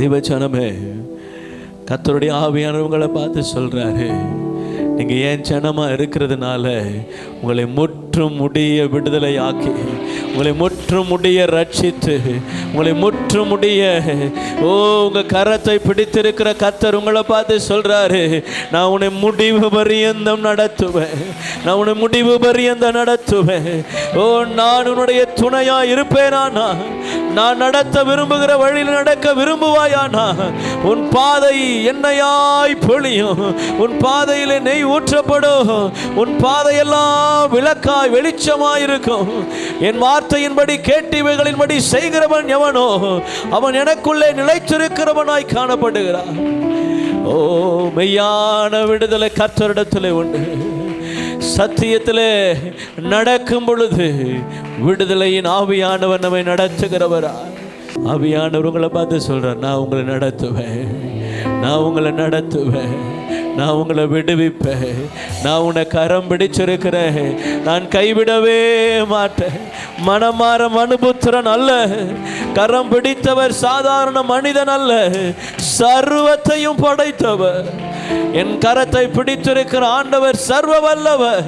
தெய்வச்சனமே, கர்த்தருடைய ஆவியானவங்களை பார்த்து சொல்றாரு, நீங்க ஏன் ஜனமா இருக்கிறதுனால உங்களை முற்றும் முடிய விடுதலை ஆக்கி, உங்களை முற்றும் முடிய ரட்சித்து, உங்களை முற்றும் முடிய உங்க கரத்தை பிடித்திருக்கிற கர்த்தர் உங்களை பார்த்து சொல்றாரு, நான் உன்னை முடிவு பரியந்தம் நடத்துவேன், நான் உன்னை முடிவு பரியந்தம் நடத்துவேன். நான் உன்னுடைய துணையா இருப்பேனானா? நான் நடத்த விரும்புகிற வழியில் நடக்க விரும்புவாயானா? உன் பாதை எண்ணெயாய் பொழியும், உன் பாதையிலே நெய் ஊற்றப்படும், உன் பாதையெல்லாம் விளக்காய் வெளிச்சமாயிருக்கும். என் வார்த்தையின்படி கேட்டவைகளின்படி செய்கிறவன் எவனோ அவன் எனக்குள்ளே நிலைத்திருக்கிறவனாய் காணப்படுகிறான். மெய்யான விடுதலை கர்த்தரிடத்திலே உண்டு. சத்தியத்திலே நடக்கும் பொழுது விடுதலையின் ஆவியானவர் நம்மை நடத்துகிறவரா. ஆவியானவர் உங்களை பார்த்து சொல்றார், நான் உங்களை நடத்துவேன், நான் உங்களை நடத்துவேன், நான் உங்களை விடுவிப்பேன், நான் உன்னை கரம் பிடிச்சிருக்கிறேன், நான் கைவிடவே மாட்டேன். மனமாற மனுபுத்திரன் அல்ல, கரம் பிடித்தவர் சாதாரண மனிதன் அல்ல, சர்வத்தையும் படைத்தவர். என் கரத்தை பிடித்திருக்கிற ஆண்டவர் சர்வ வல்லவர்.